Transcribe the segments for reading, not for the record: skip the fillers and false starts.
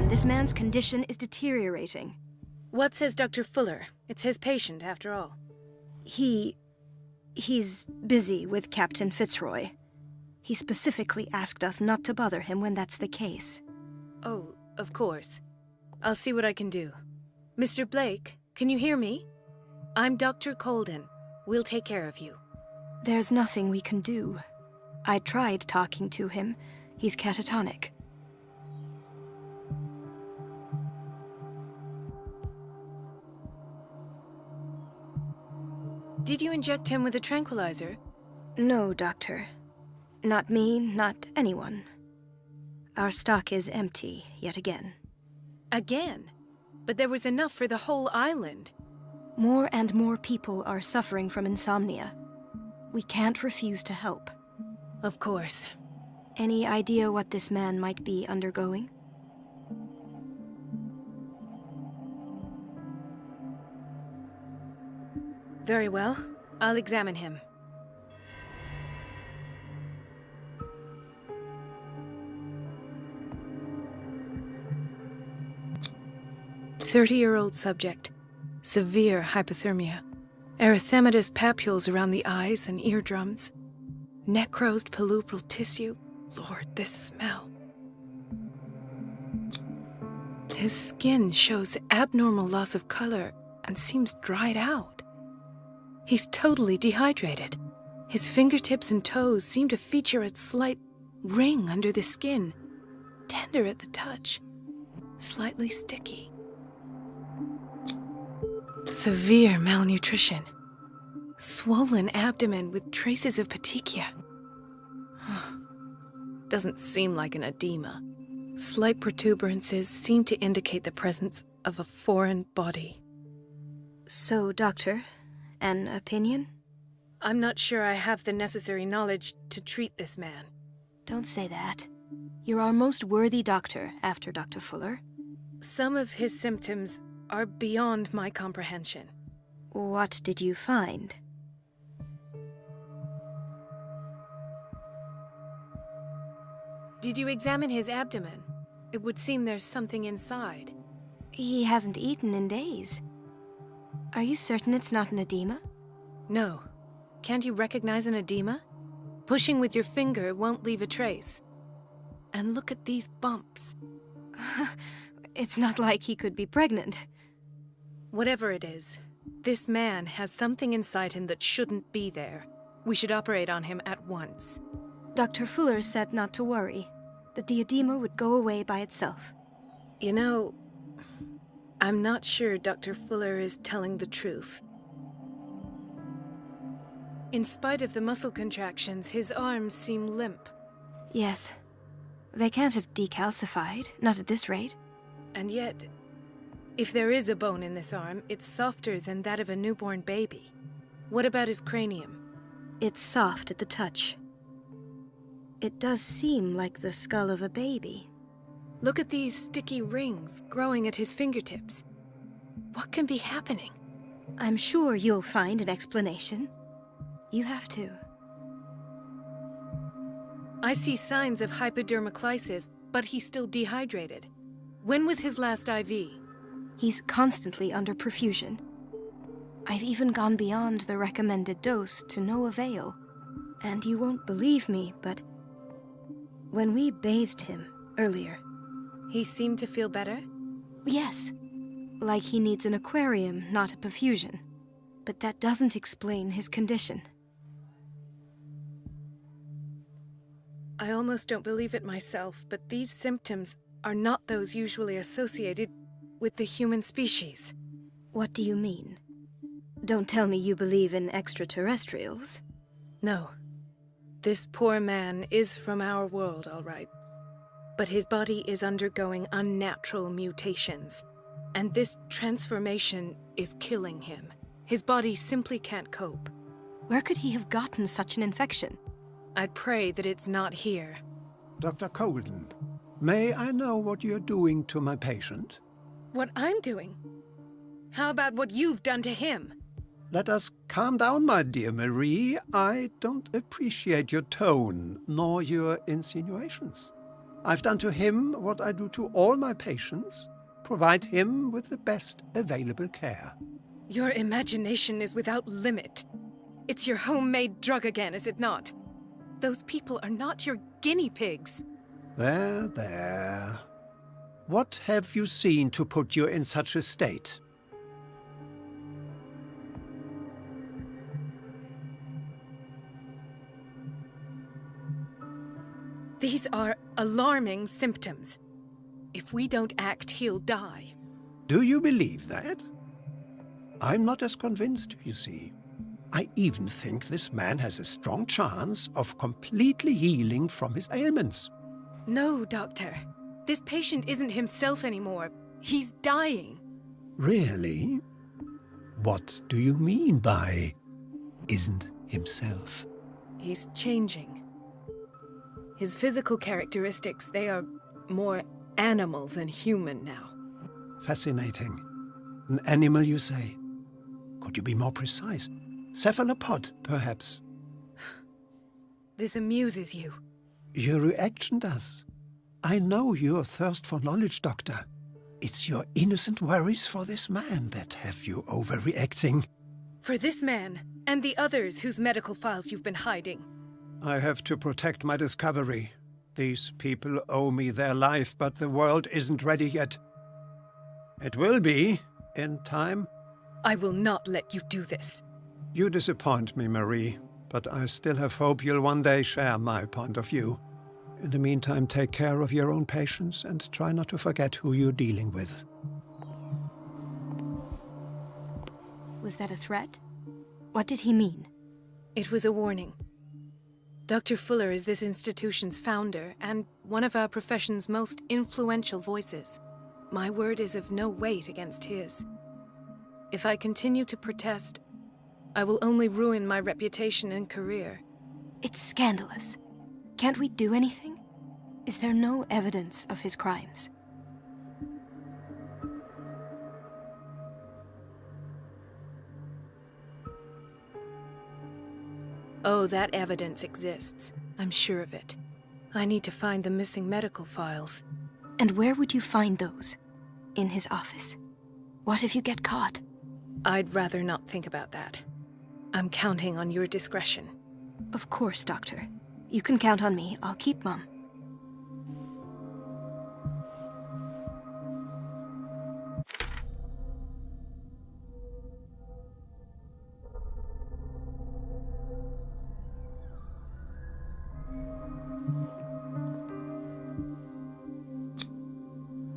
Listen, this man's condition is deteriorating. What says Dr. Fuller? It's his patient, after all. He's busy with Captain Fitzroy. He specifically asked us not to bother him when that's the case. Oh, of course. I'll see what I can do. Mr. Blake, can you hear me? I'm Dr. Colden. We'll take care of you. There's nothing we can do. I tried talking to him. He's catatonic. Did you inject him with a tranquilizer? No, Doctor. Not me, not anyone. Our stock is empty, yet again. Again? But there was enough for the whole island. More and more people are suffering from insomnia. We can't refuse to help. Of course. Any idea what this man might be undergoing? Very well. I'll examine him. 30-year-old subject. Severe hypothermia. Erythematous papules around the eyes and eardrums. Necrosed palpebral tissue. Lord, this smell. His skin shows abnormal loss of color and seems dried out. He's totally dehydrated. His fingertips and toes seem to feature a slight ring under the skin, tender at the touch, slightly sticky. Severe malnutrition. Swollen abdomen with traces of petechia. Doesn't seem like an edema. Slight protuberances seem to indicate the presence of a foreign body. So, Doctor, an opinion? I'm not sure I have the necessary knowledge to treat this man. Don't say that. You're our most worthy doctor after Dr. Fuller. Some of his symptoms are beyond my comprehension. What did you find? Did you examine his abdomen? It would seem there's something inside. He hasn't eaten in days. Are you certain it's not an edema? No. Can't you recognize an edema? Pushing with your finger won't leave a trace. And look at these bumps. It's not like he could be pregnant. Whatever it is, this man has something inside him that shouldn't be there. We should operate on him at once. Dr. Fuller said not to worry, that the edema would go away by itself. You know, I'm not sure Dr. Fuller is telling the truth. In spite of the muscle contractions, his arms seem limp. Yes. They can't have decalcified, not at this rate. And yet, if there is a bone in this arm, it's softer than that of a newborn baby. What about his cranium? It's soft at the touch. It does seem like the skull of a baby. Look at these sticky rings growing at his fingertips. What can be happening? I'm sure you'll find an explanation. You have to. I see signs of hypodermoclysis, but he's still dehydrated. When was his last IV? He's constantly under perfusion. I've even gone beyond the recommended dose to no avail. And you won't believe me, but when we bathed him earlier... He seemed to feel better? Yes. Like he needs an aquarium, not a perfusion. But that doesn't explain his condition. I almost don't believe it myself, but these symptoms are not those usually associated with the human species. What do you mean? Don't tell me you believe in extraterrestrials. No. This poor man is from our world, all right. But his body is undergoing unnatural mutations, and this transformation is killing him. His body simply can't cope. Where could he have gotten such an infection? I pray that it's not here. Dr. Colden, may I know what you're doing to my patient? What I'm doing? How about what you've done to him? Let us calm down, my dear Marie. I don't appreciate your tone, nor your insinuations. I've done to him what I do to all my patients, provide him with the best available care. Your imagination is without limit. It's your homemade drug again, is it not? Those people are not your guinea pigs. There, there. What have you seen to put you in such a state? These are alarming symptoms. If we don't act, he'll die. Do you believe that? I'm not as convinced, you see. I even think this man has a strong chance of completely healing from his ailments. No, Doctor. This patient isn't himself anymore. He's dying. Really? What do you mean by isn't himself? He's changing. His physical characteristics, they are more animal than human now. Fascinating. An animal, you say? Could you be more precise? Cephalopod, perhaps? This amuses you. Your reaction does. I know your thirst for knowledge, Doctor. It's your innocent worries for this man that have you overreacting. For this man, and the others whose medical files you've been hiding. I have to protect my discovery. These people owe me their life, but the world isn't ready yet. It will be, in time. I will not let you do this. You disappoint me, Marie, but I still have hope you'll one day share my point of view. In the meantime, take care of your own patients and try not to forget who you're dealing with. Was that a threat? What did he mean? It was a warning. Dr. Fuller is this institution's founder and one of our profession's most influential voices. My word is of no weight against his. If I continue to protest, I will only ruin my reputation and career. It's scandalous. Can't we do anything? Is there no evidence of his crimes? Oh, that evidence exists. I'm sure of it. I need to find the missing medical files. And where would you find those? In his office? What if you get caught? I'd rather not think about that. I'm counting on your discretion. Of course, Doctor. You can count on me. I'll keep Mum.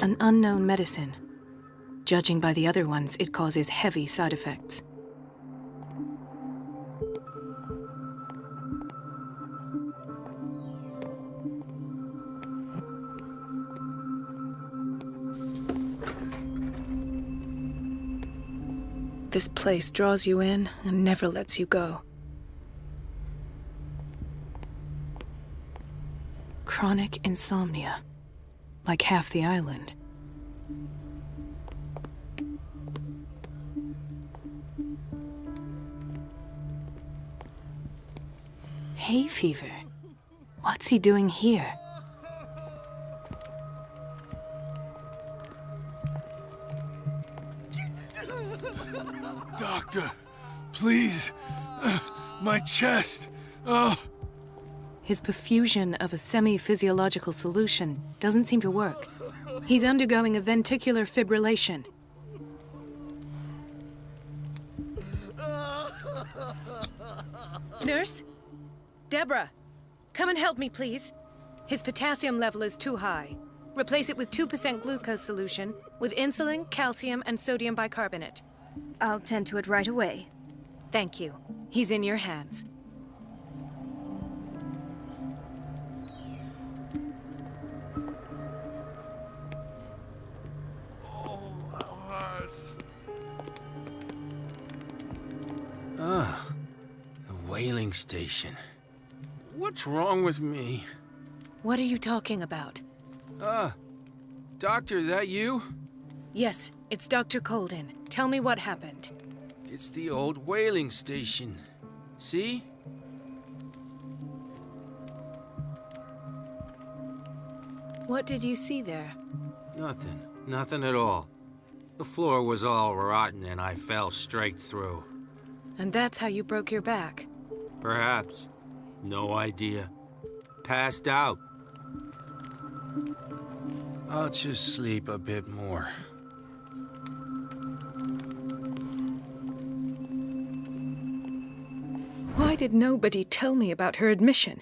An unknown medicine. Judging by the other ones, it causes heavy side effects. This place draws you in and never lets you go. Chronic insomnia. Like half the island. Hay fever. What's he doing here? Doctor, please. My chest. Oh. His perfusion of a semi-physiological solution doesn't seem to work. He's undergoing a ventricular fibrillation. Nurse? Deborah, come and help me, please. His potassium level is too high. Replace it with 2% glucose solution with insulin, calcium, and sodium bicarbonate. I'll tend to it right away. Thank you. He's in your hands. Ah, the whaling station. What's wrong with me? What are you talking about? Doctor, that you? Yes, it's Dr. Colden. Tell me what happened. It's the old whaling station. See? What did you see there? Nothing. Nothing at all. The floor was all rotten and I fell straight through. And that's how you broke your back? Perhaps. No idea. Passed out. I'll just sleep a bit more. Why did nobody tell me about her admission?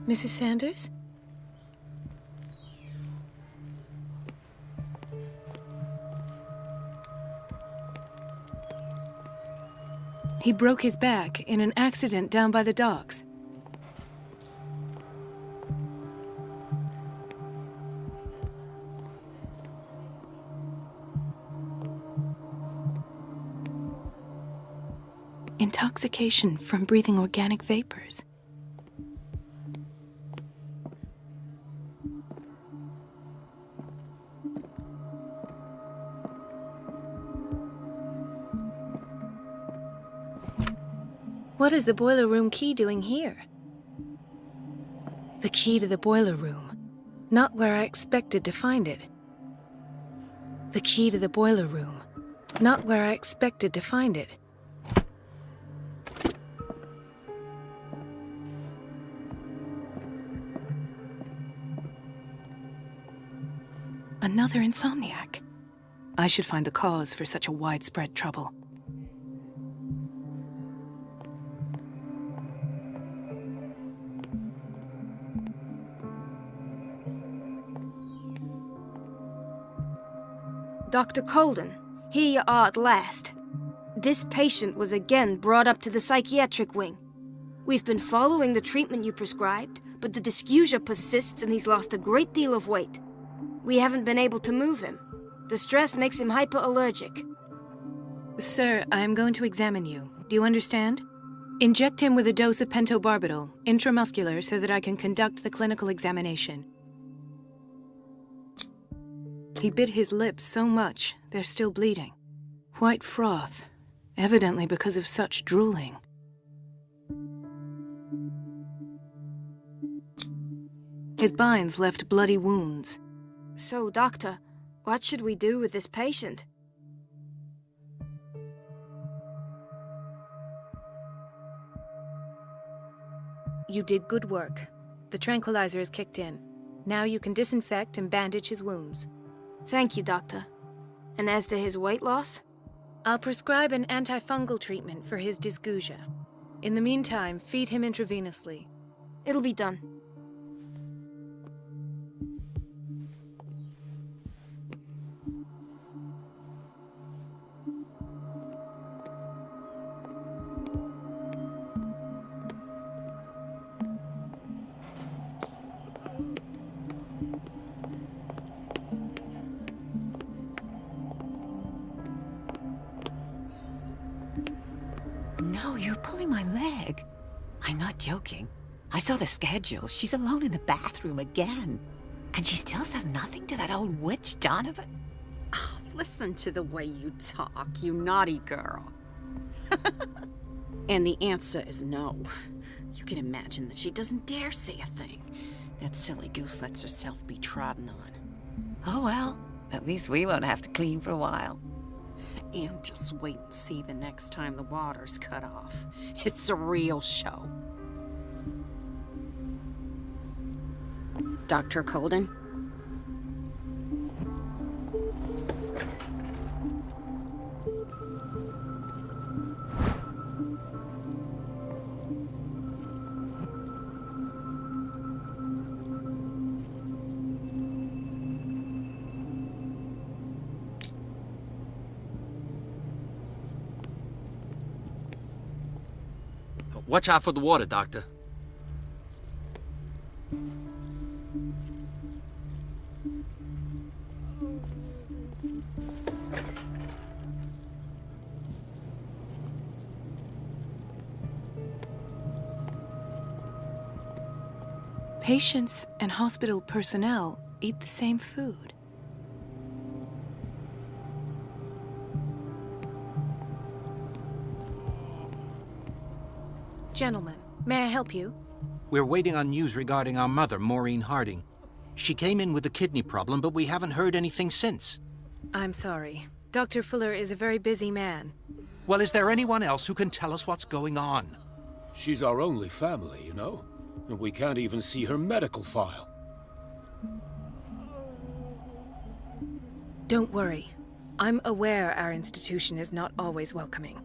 Mrs. Sanders? He broke his back in an accident down by the docks. Intoxication from breathing organic vapors. What is the boiler room key doing here? The key to the boiler room. Not where I expected to find it. The key to the boiler room. Not where I expected to find it. Another insomniac. I should find the cause for such a widespread trouble. Dr. Colden, here you are at last. This patient was again brought up to the psychiatric wing. We've been following the treatment you prescribed, but the dysgeusia persists and he's lost a great deal of weight. We haven't been able to move him. The stress makes him hyperallergic. Sir, I am going to examine you. Do you understand? Inject him with a dose of pentobarbital, intramuscular, so that I can conduct the clinical examination. He bit his lips so much, they're still bleeding. White froth, evidently because of such drooling. His binds left bloody wounds. So, Doctor, what should we do with this patient? You did good work. The tranquilizer is kicked in. Now you can disinfect and bandage his wounds. Thank you, Doctor. And as to his weight loss? I'll prescribe an antifungal treatment for his dysgeusia. In the meantime, feed him intravenously. It'll be done. No, you're pulling my leg. I'm not joking. I saw the schedule. She's alone in the bathroom again. And she still says nothing to that old witch, Donovan. Oh, listen to the way you talk, you naughty girl. And the answer is no. You can imagine that she doesn't dare say a thing. That silly goose lets herself be trodden on. Oh well, at least we won't have to clean for a while. And just wait and see the next time the water's cut off. It's a real show. Dr. Colden? Watch out for the water, Doctor. Patients and hospital personnel eat the same food. Gentlemen, may I help you? We're waiting on news regarding our mother, Maureen Harding. She came in with a kidney problem, but we haven't heard anything since. I'm sorry. Dr. Fuller is a very busy man. Well, is there anyone else who can tell us what's going on? She's our only family, you know? And we can't even see her medical file. Don't worry. I'm aware our institution is not always welcoming.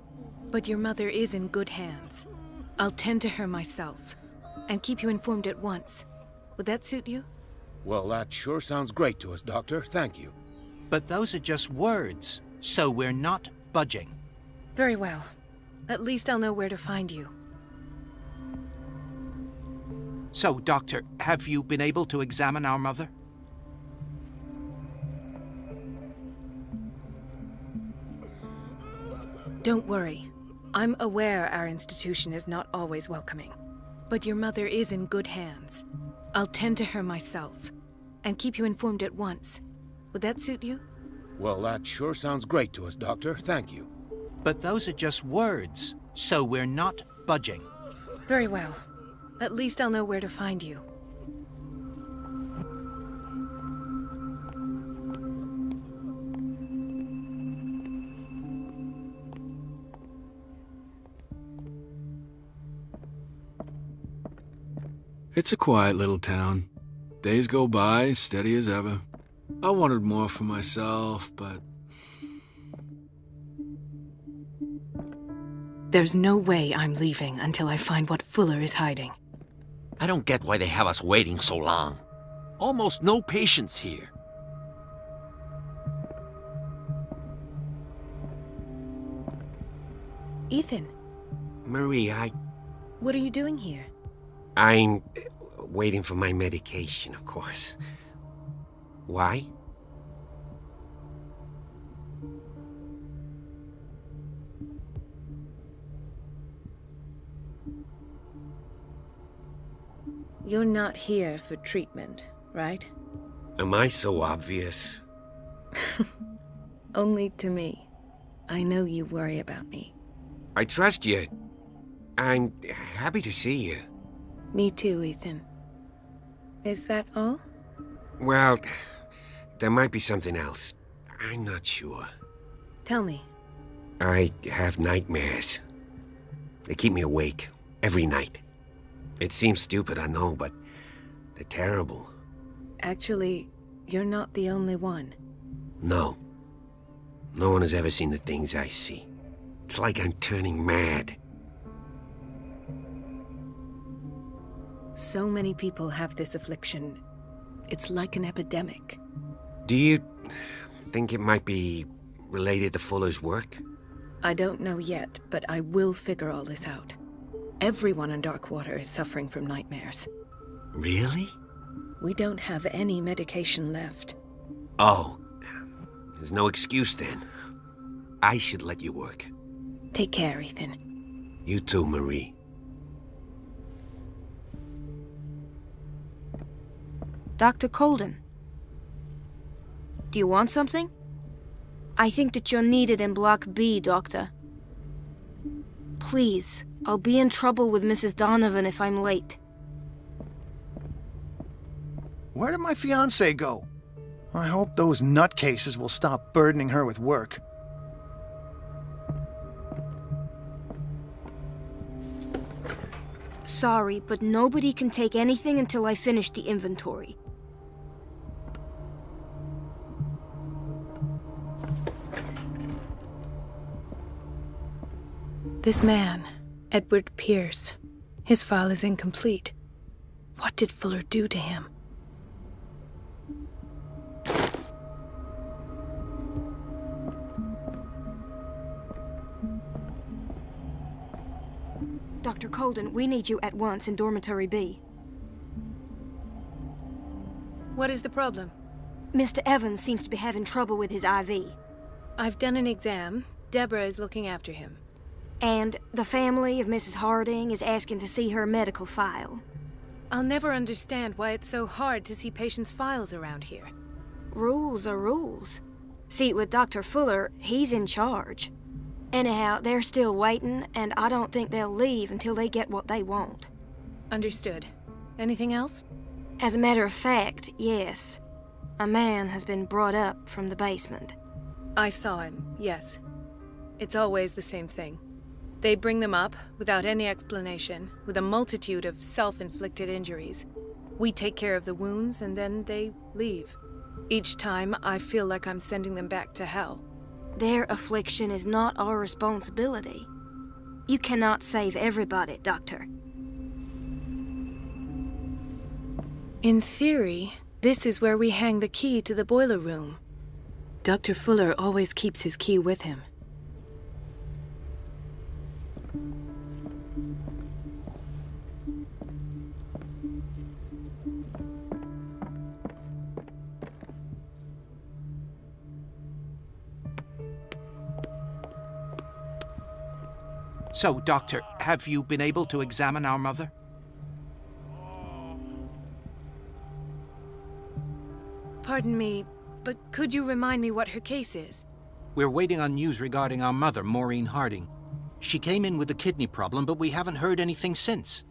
But your mother is in good hands. I'll tend to her myself, and keep you informed at once. Would that suit you? Well, that sure sounds great to us, Doctor. Thank you. But those are just words, so we're not budging. Very well. At least I'll know where to find you. So, Doctor, have you been able to examine our mother? Don't worry. I'm aware our institution is not always welcoming. But your mother is in good hands. I'll tend to her myself, and keep you informed at once. Would that suit you? Well, that sure sounds great to us, Doctor. Thank you. But those are just words, so we're not budging. Very well. At least I'll know where to find you. It's a quiet little town. Days go by, steady as ever. I wanted more for myself, but... There's no way I'm leaving until I find what Fuller is hiding. I don't get why they have us waiting so long. Almost no patience here. Ethan, Marie, what are you doing here? I'm waiting for my medication, of course. Why? You're not here for treatment, right? Am I so obvious? Only to me. I know you worry about me. I trust you. I'm happy to see you. Me too, Ethan. Is that all? Well, there might be something else. I'm not sure. Tell me. I have nightmares. They keep me awake every night. It seems stupid, I know, but they're terrible. Actually, you're not the only one. No. No one has ever seen the things I see. It's like I'm turning mad. So many people have this affliction. It's like an epidemic. Do you think it might be related to Fuller's work? I don't know yet, but I will figure all this out. Everyone in Darkwater is suffering from nightmares. Really? We don't have any medication left. Oh, there's no excuse then. I should let you work. Take care, Ethan. You too, Marie. Dr. Colden. Do you want something? I think that you're needed in Block B, Doctor. Please, I'll be in trouble with Mrs. Donovan if I'm late. Where did my fiancé go? I hope those nutcases will stop burdening her with work. Sorry, but nobody can take anything until I finish the inventory. This man, Edward Pirs, his file is incomplete. What did Fuller do to him? Dr. Colden, we need you at once in Dormitory B. What is the problem? Mr. Evans seems to be having trouble with his IV. I've done an exam. Deborah is looking after him. And the family of Mrs. Harding is asking to see her medical file. I'll never understand why it's so hard to see patients' files around here. Rules are rules. See, with Dr. Fuller, he's in charge. Anyhow, they're still waiting, and I don't think they'll leave until they get what they want. Understood. Anything else? As a matter of fact, yes. A man has been brought up from the basement. I saw him, yes. It's always the same thing. They bring them up, without any explanation, with a multitude of self-inflicted injuries. We take care of the wounds, and then they leave. Each time, I feel like I'm sending them back to hell. Their affliction is not our responsibility. You cannot save everybody, Doctor. In theory, this is where we hang the key to the boiler room. Dr. Fuller always keeps his key with him. So, Doctor, have you been able to examine our mother? Pardon me, but could you remind me what her case is? We're waiting on news regarding our mother, Maureen Harding. She came in with a kidney problem, but we haven't heard anything since.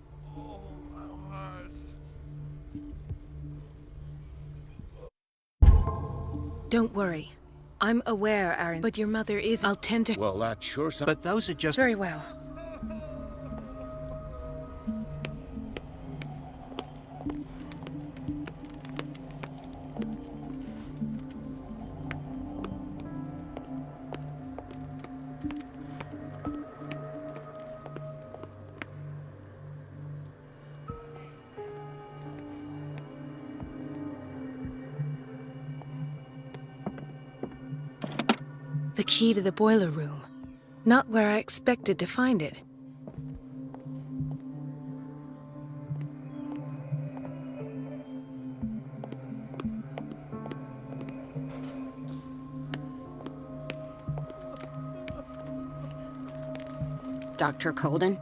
Don't worry. I'm aware, Aaron, but your mother is... I'll tend to... Well, that sure sounds... But those are just... Very well. The key to the boiler room. Not where I expected to find it. Dr. Colden?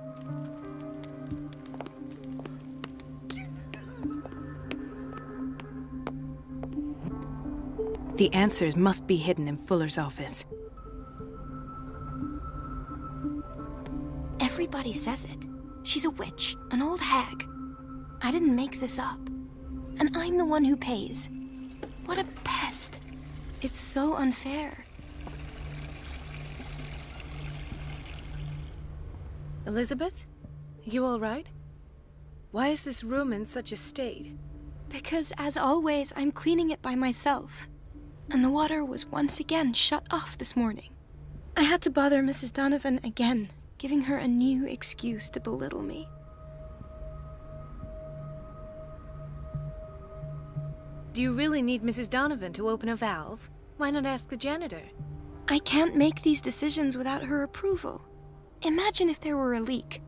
The answers must be hidden in Fuller's office. Everybody says it. She's a witch, an old hag. I didn't make this up. And I'm the one who pays. What a pest. It's so unfair. Elizabeth? You all right? Why is this room in such a state? Because, as always, I'm cleaning it by myself. And the water was once again shut off this morning. I had to bother Mrs. Donovan again, giving her a new excuse to belittle me. Do you really need Mrs. Donovan to open a valve? Why not ask the janitor? I can't make these decisions without her approval. Imagine if there were a leak.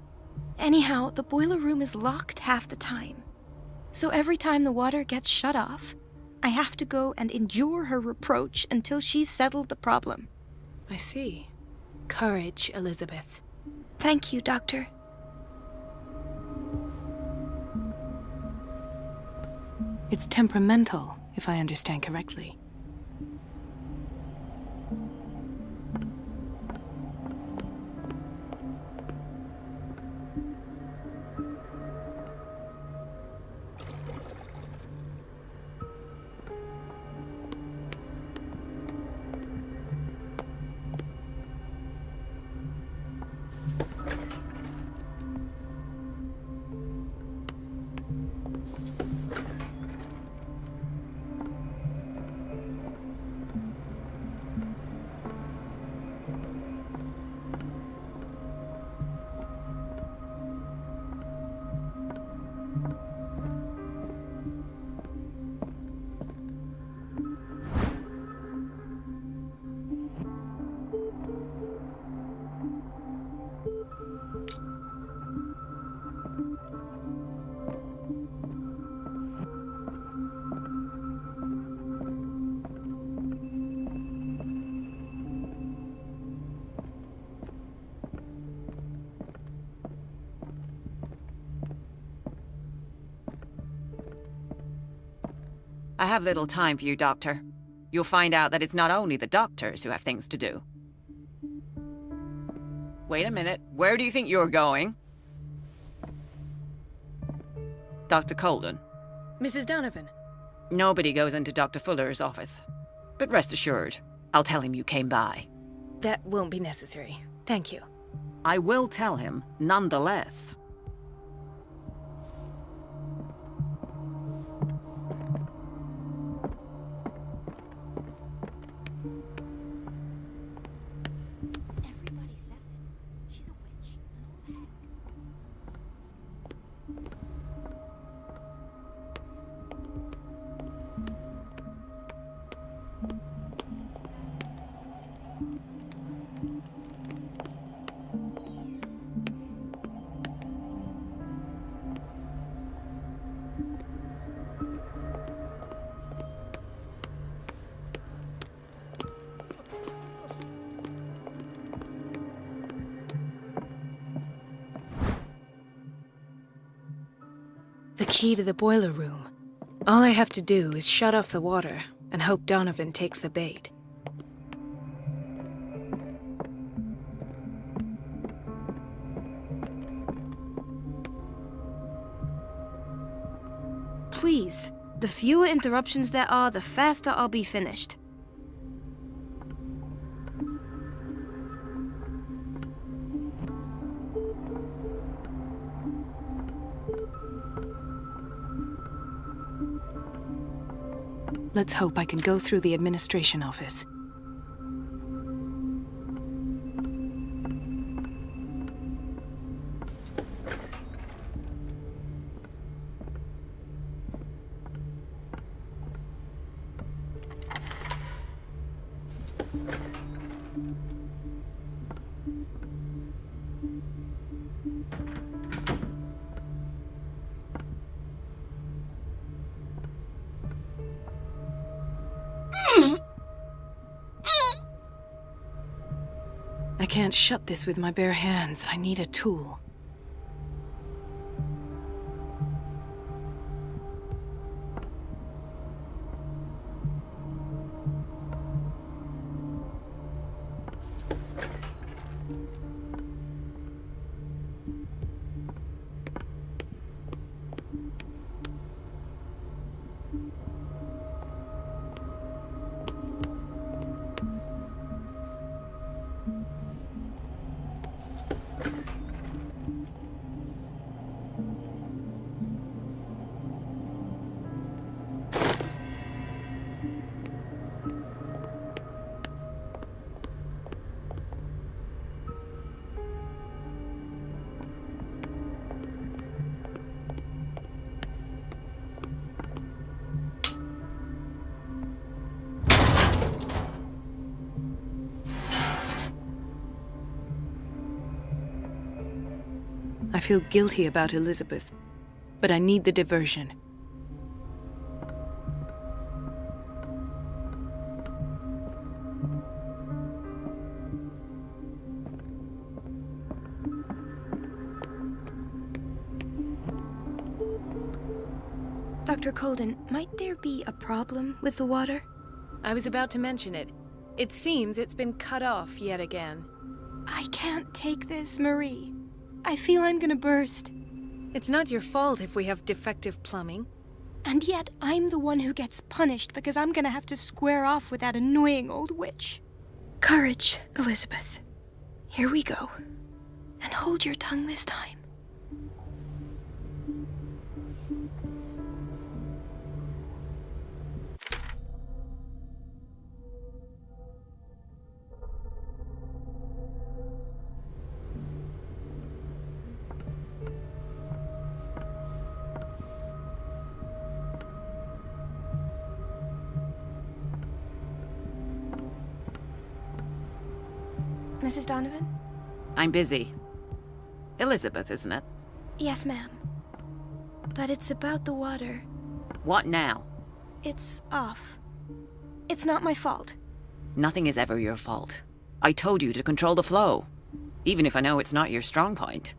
Anyhow, the boiler room is locked half the time. So every time the water gets shut off, I have to go and endure her reproach until she's settled the problem. I see. Courage, Elizabeth. Thank you, Doctor. It's temperamental, if I understand correctly. I have little time for you, Doctor. You'll find out that it's not only the doctors who have things to do. Wait a minute. Where do you think you're going? Dr. Colden. Mrs. Donovan. Nobody goes into Dr. Fuller's office. But rest assured, I'll tell him you came by. That won't be necessary. Thank you. I will tell him, nonetheless. Everybody says it. She's a witch, an old The key to the boiler room. All I have to do is shut off the water and hope Donovan takes the bait. Please, the fewer interruptions there are, the faster I'll be finished. Let's hope I can go through the administration office. I can't shut this with my bare hands. I need a tool. I feel guilty about Elizabeth, but I need the diversion. Dr. Colden, might there be a problem with the water? I was about to mention it. It seems it's been cut off yet again. I can't take this, Marie. I feel I'm gonna burst. It's not your fault if we have defective plumbing. And yet, I'm the one who gets punished because I'm gonna have to square off with that annoying old witch. Courage, Elizabeth. Here we go. And hold your tongue this time. Mrs. Donovan? I'm busy. Elizabeth, isn't it? Yes, ma'am. But it's about the water. What now? It's off. It's not my fault. Nothing is ever your fault. I told you to control the flow, even if I know it's not your strong point.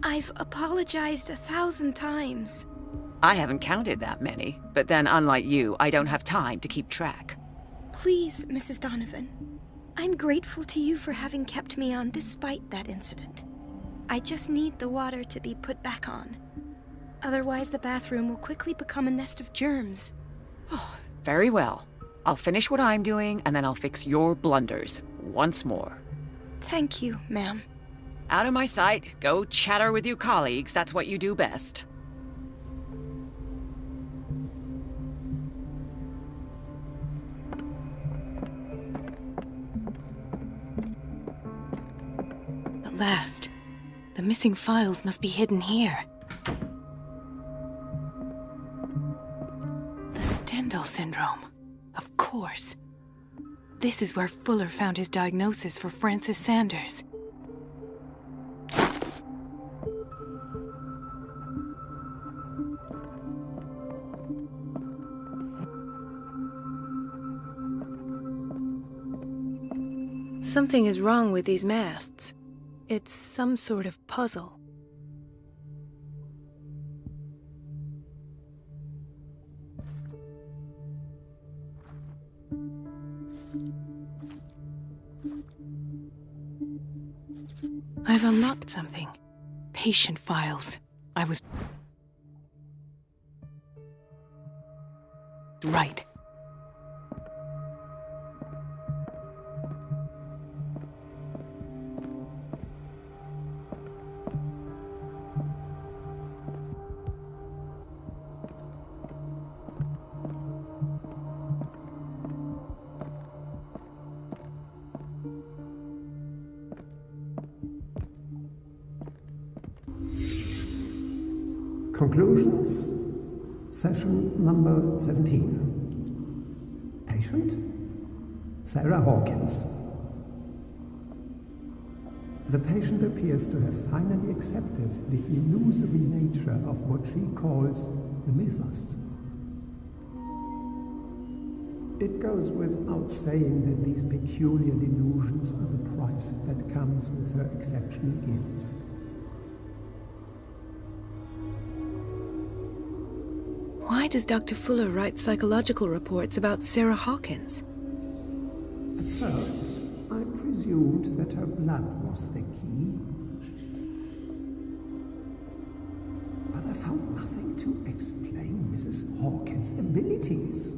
I've apologized 1,000 times. I haven't counted that many, but then unlike you, I don't have time to keep track. Please, Mrs. Donovan. I'm grateful to you for having kept me on despite that incident. I just need the water to be put back on. Otherwise, the bathroom will quickly become a nest of germs. Oh, very well. I'll finish what I'm doing, and then I'll fix your blunders once more. Thank you, ma'am. Out of my sight. Go chatter with your colleagues. That's what you do best. At last. The missing files must be hidden here. The Stendhal syndrome. Of course. This is where Fuller found his diagnosis for Francis Sanders. Something is wrong with these masts. It's some sort of puzzle. I've unlocked something. Patient files. I was right. Conclusions, session number 17. Patient, Sarah Hawkins. The patient appears to have finally accepted the illusory nature of what she calls the mythos. It goes without saying that these peculiar delusions are the price that comes with her exceptional gifts. Why does Dr. Fuller write psychological reports about Sarah Hawkins? At first, I presumed that her blood was the key. But I found nothing to explain Mrs. Hawkins' abilities.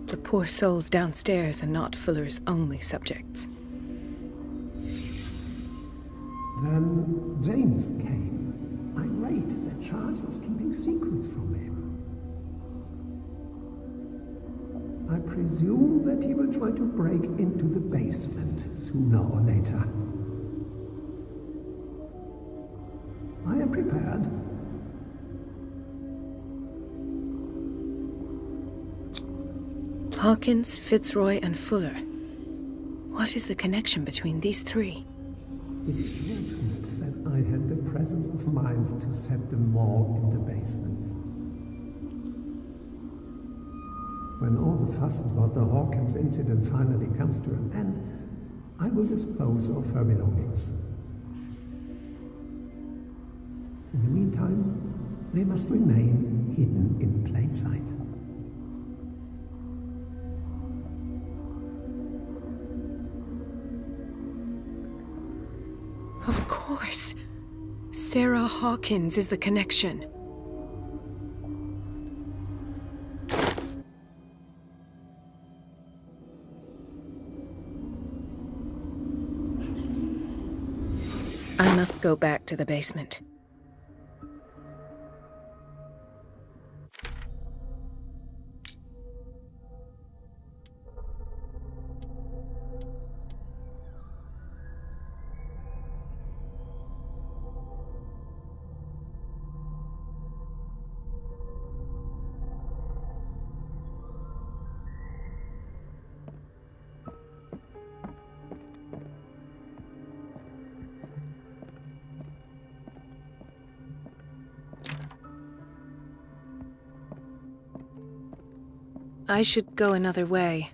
The poor souls downstairs are not Fuller's only subjects. Then James came, irate that Charles was keeping secrets from him. I presume that he will try to break into the basement sooner or later. I am prepared. Hawkins, Fitzroy, and Fuller. What is the connection between these three? It is fortunate that I had the presence of mind to set the morgue in the basement. When all the fuss about the Hawkins incident finally comes to an end, I will dispose of her belongings. In the meantime, they must remain hidden in plain sight. Of course. Sarah Hawkins is the connection. I must go back to the basement. I should go another way.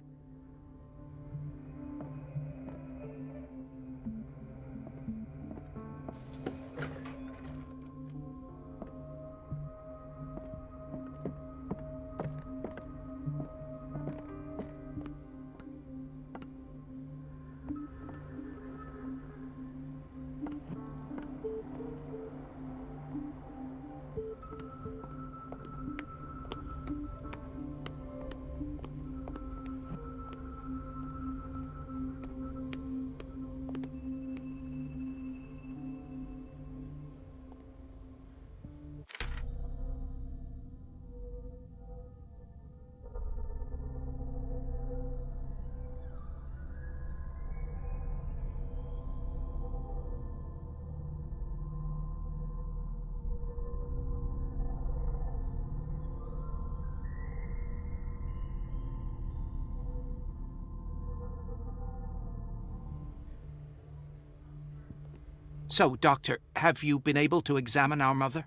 So, Doctor, have you been able to examine our mother?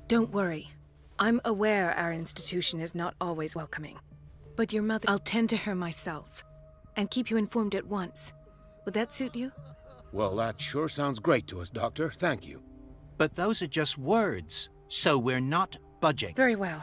Don't worry. I'm aware our institution is not always welcoming. But your mother, I'll tend to her myself and keep you informed at once. Would that suit you? Well, that sure sounds great to us, Doctor. Thank you. But those are just words, so we're not budging. Very well.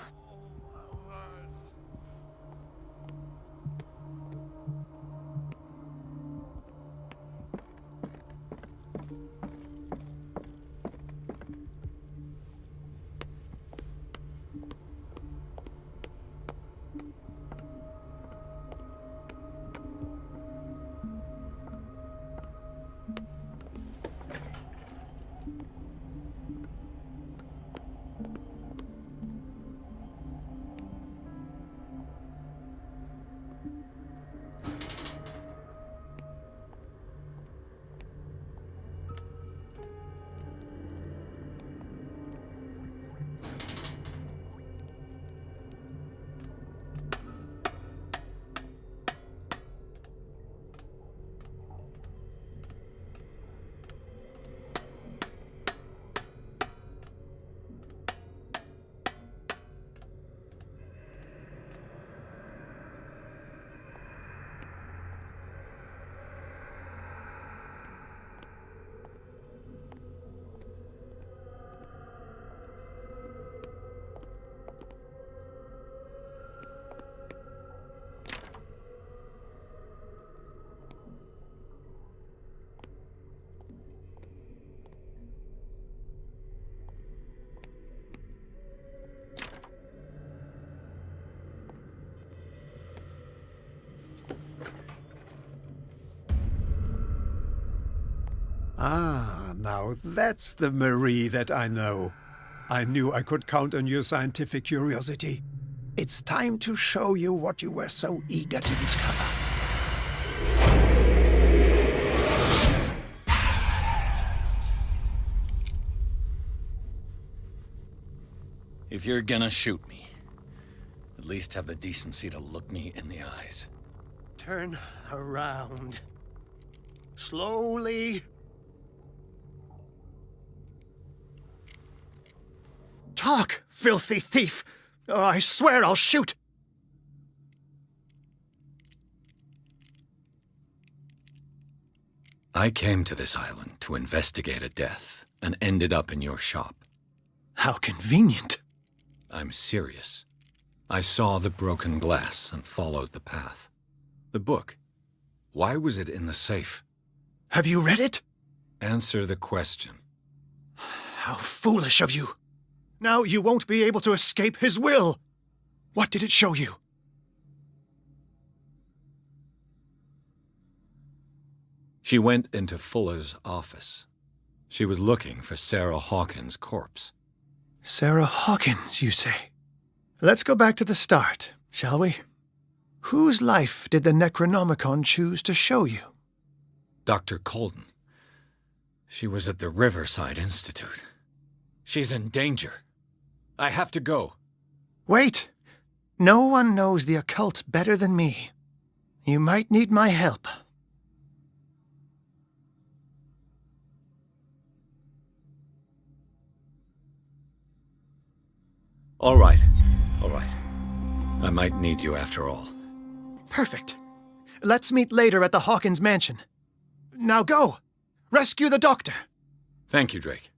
Ah, now that's the Marie that I know. I knew I could count on your scientific curiosity. It's time to show you what you were so eager to discover. If you're gonna shoot me, at least have the decency to look me in the eyes. Turn around. Slowly. Talk, filthy thief! Oh, I swear I'll shoot! I came to this island to investigate a death and ended up in your shop. How convenient. I'm serious. I saw the broken glass and followed the path. The book. Why was it in the safe? Have you read it? Answer the question. How foolish of you. Now you won't be able to escape his will. What did it show you? She went into Fuller's office. She was looking for Sarah Hawkins' corpse. Sarah Hawkins, you say? Let's go back to the start, shall we? Whose life did the Necronomicon choose to show you? Dr. Colden. She was at the Riverside Institute. She's in danger. I have to go. Wait! No one knows the occult better than me. You might need my help. All right. All right. I might need you after all. Perfect. Let's meet later at the Hawkins mansion. Now go! Rescue the doctor! Thank you, Drake.